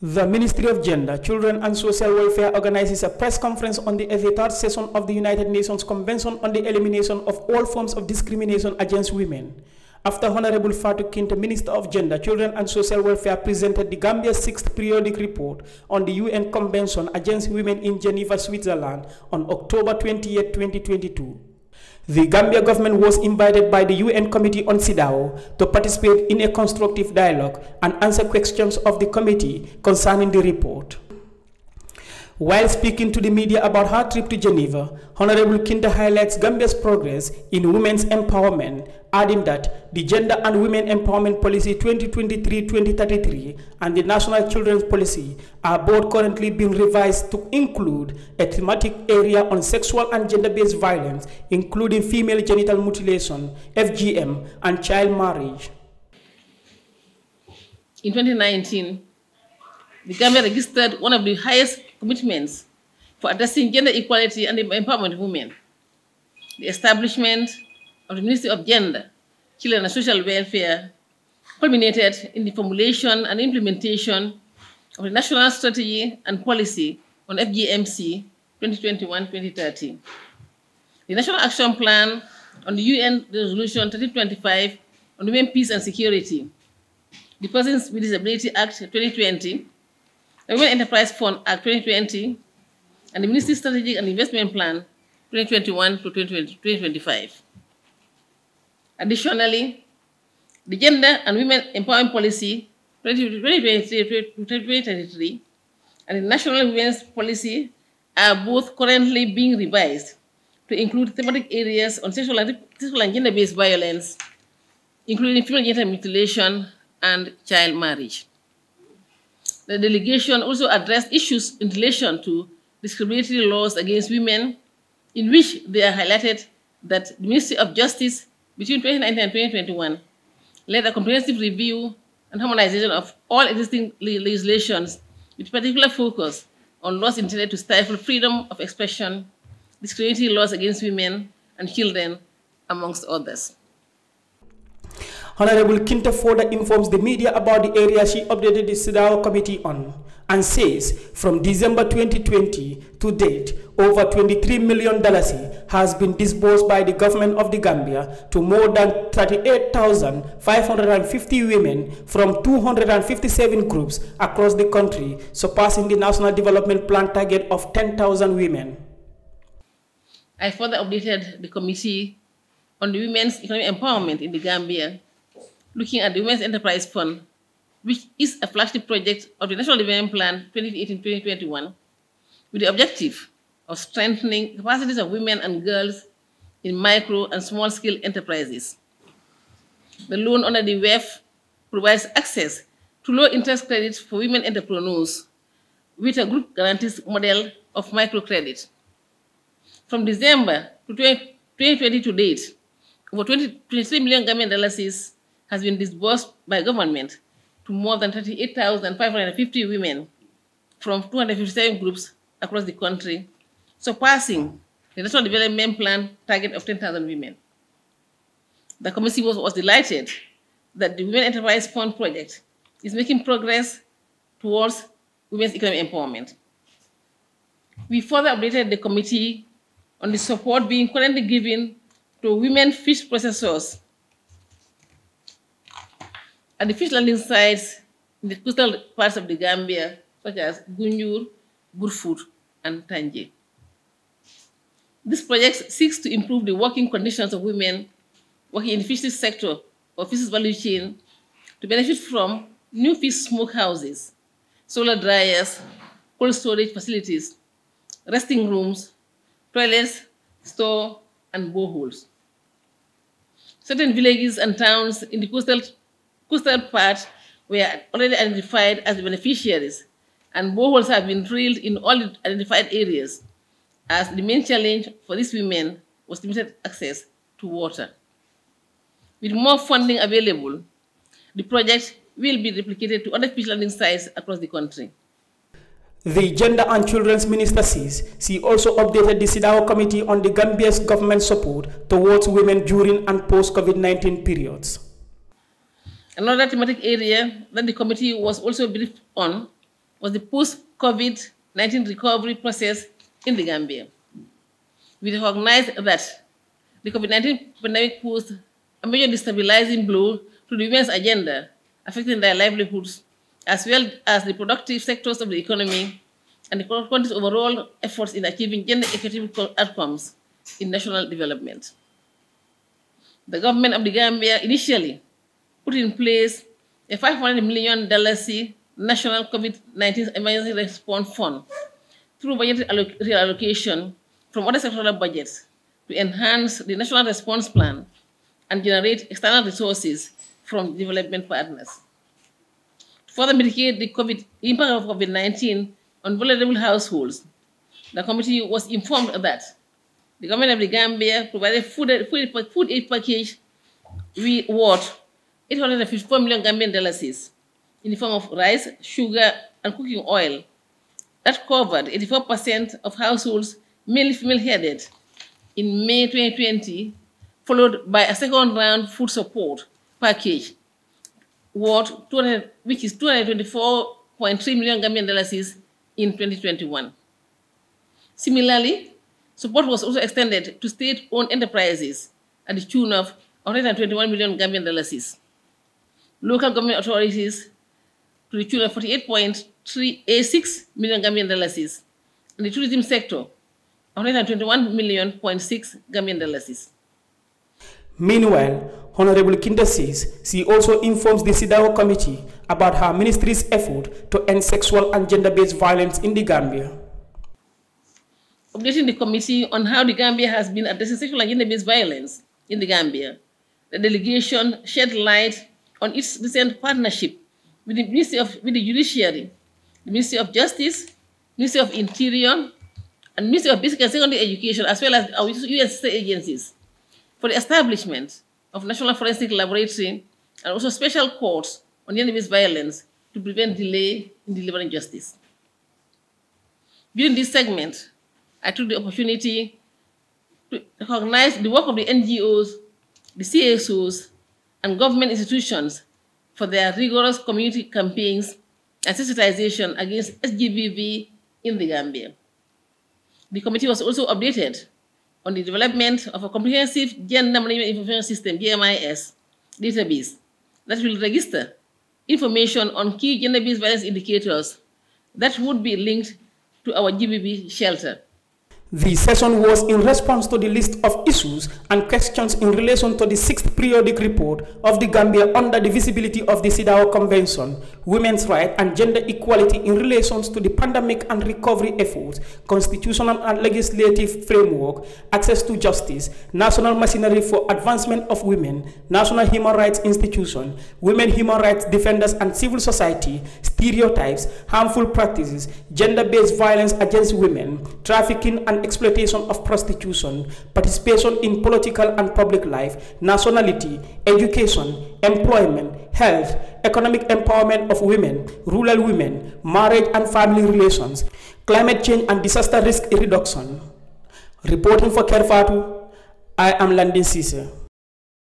The Ministry of Gender, Children and Social Welfare organizes a press conference on the 83rd session of the United Nations Convention on the Elimination of All Forms of Discrimination Against Women. After Honorable Fatou, Minister of Gender, Children and Social Welfare, presented the Gambia's 6th periodic report on the UN Convention Against Women in Geneva, Switzerland on October 28, 2022. The Gambia government was invited by the UN Committee on CEDAW to participate in a constructive dialogue and answer questions of the committee concerning the report. While speaking to the media about her trip to Geneva, Honorable Kinta highlights Gambia's progress in women's empowerment, adding that the Gender and Women Empowerment Policy 2023-2033 and the National Children's Policy are both currently being revised to include a thematic area on sexual and gender-based violence, including female genital mutilation, FGM, and child marriage. In 2019, the Gambia registered one of the highest commitments for addressing gender equality and the empowerment of women. The establishment of the Ministry of Gender, Children and Social Welfare culminated in the formulation and implementation of the National Strategy and Policy on FGMC 2021-2030. The National Action Plan on the UN Resolution 1325 on Women, Peace and Security, the Persons with Disability Act 2020, the Women Enterprise Fund Act 2020, and the Ministry Strategic and Investment Plan 2021 to 2025. Additionally, the Gender and Women Empowerment Policy 2023 and the National Women's Policy are both currently being revised to include thematic areas on sexual and gender-based violence, including female genital mutilation and child marriage. The delegation also addressed issues in relation to discriminatory laws against women, in which they are highlighted that the Ministry of Justice between 2019 and 2021 led a comprehensive review and harmonization of all existing legislations with particular focus on laws intended to stifle freedom of expression, discriminatory laws against women and children, amongst others. Honorable Kinta further informs the media about the area she updated the CEDAW committee on and says from December 2020 to date, over $23 million has been disbursed by the government of the Gambia to more than 38,550 women from 257 groups across the country, surpassing the National Development Plan target of 10,000 women. I further updated the committee on the women's economic empowerment in the Gambia, looking at the Women's Enterprise Fund, which is a flagship project of the National Development Plan 2018-2021, with the objective of strengthening capacities of women and girls in micro and small-scale enterprises. The loan under the WEF provides access to low-interest credit for women entrepreneurs with a group guarantees model of microcredit. From December to 2020 to date, over $23 million Gambian has been disbursed by government to more than 38,550 women from 257 groups across the country, surpassing the National Development Plan target of 10,000 women. The committee was delighted that the Women Enterprise Fund project is making progress towards women's economic empowerment. We further updated the committee on the support being currently given to women fish processors at the fish landing sites in the coastal parts of the Gambia, such as Gunjur, Burfoot, and Tanje. This project seeks to improve the working conditions of women working in the fisheries sector or fisheries value chain to benefit from new fish smoke houses, solar dryers, cold storage facilities, resting rooms, toilets, store, and boreholes. Certain villages and towns in the coastal part were already identified as the beneficiaries, and boreholes have been drilled in all the identified areas, as the main challenge for these women was limited access to water. With more funding available, the project will be replicated to other fish landing sites across the country. The Gender and Children's Minister says she also updated the CEDAW committee on the Gambia's government support towards women during and post-COVID-19 periods. Another thematic area that the committee was also briefed on was the post-COVID-19 recovery process in the Gambia. We recognize that the COVID-19 pandemic posed a major destabilizing blow to the women's agenda, affecting their livelihoods, as well as the productive sectors of the economy and the country's overall efforts in achieving gender equitable outcomes in national development. The government of the Gambia initially put in place a $500 million National COVID-19 Emergency Response Fund through budget reallocation from other sectoral budgets to enhance the national response plan and generate external resources from development partners. To further mitigate the impact of COVID-19 on vulnerable households, the committee was informed that the government of the Gambia provided food aid package worth $854 million Gambian dollars in the form of rice, sugar, and cooking oil that covered 84% of households, mainly female-headed, in May 2020, followed by a second round food support package worth which is $224.3 million Gambian dollars in 2021. Similarly, support was also extended to state-owned enterprises at the tune of $121 million Gambian dollars. Local government authorities to the tune of $48.386 million Gambian dollars, and the tourism sector, $121.6 million Gambian dollars. Meanwhile, Honorable Kinda says she also informs the CEDAW committee about her ministry's effort to end sexual and gender-based violence in the Gambia. Updating the committee on how the Gambia has been addressing sexual and gender-based violence in the Gambia, the delegation shed light on its recent partnership with the Judiciary, the Ministry of Justice, Ministry of Interior, and Ministry of Basic and Secondary Education, as well as our U.S. state agencies, for the establishment of National Forensic Laboratory and also special courts on gender-based violence to prevent delay in delivering justice. During this segment, I took the opportunity to recognize the work of the NGOs, the CSOs, and government institutions for their rigorous community campaigns and sensitization against SGBV in the Gambia. The committee was also updated on the development of a comprehensive gender management information system, GMIS, database that will register information on key gender-based violence indicators that would be linked to our GBV shelter. The session was in response to the list of issues and questions in relation to the 6th periodic report of the Gambia under the visibility of the CEDAW Convention, women's rights and gender equality in relation to the pandemic and recovery efforts, constitutional and legislative framework, access to justice, national machinery for advancement of women, national human rights institution, women human rights defenders and civil society, stereotypes, harmful practices, gender-based violence against women, trafficking and exploitation of prostitution, participation in political and public life, nationality, education, employment, health, economic empowerment of women, rural women, marriage and family relations, climate change and disaster risk reduction. Reporting for Kerr, Fatou, I am Landin Cisse.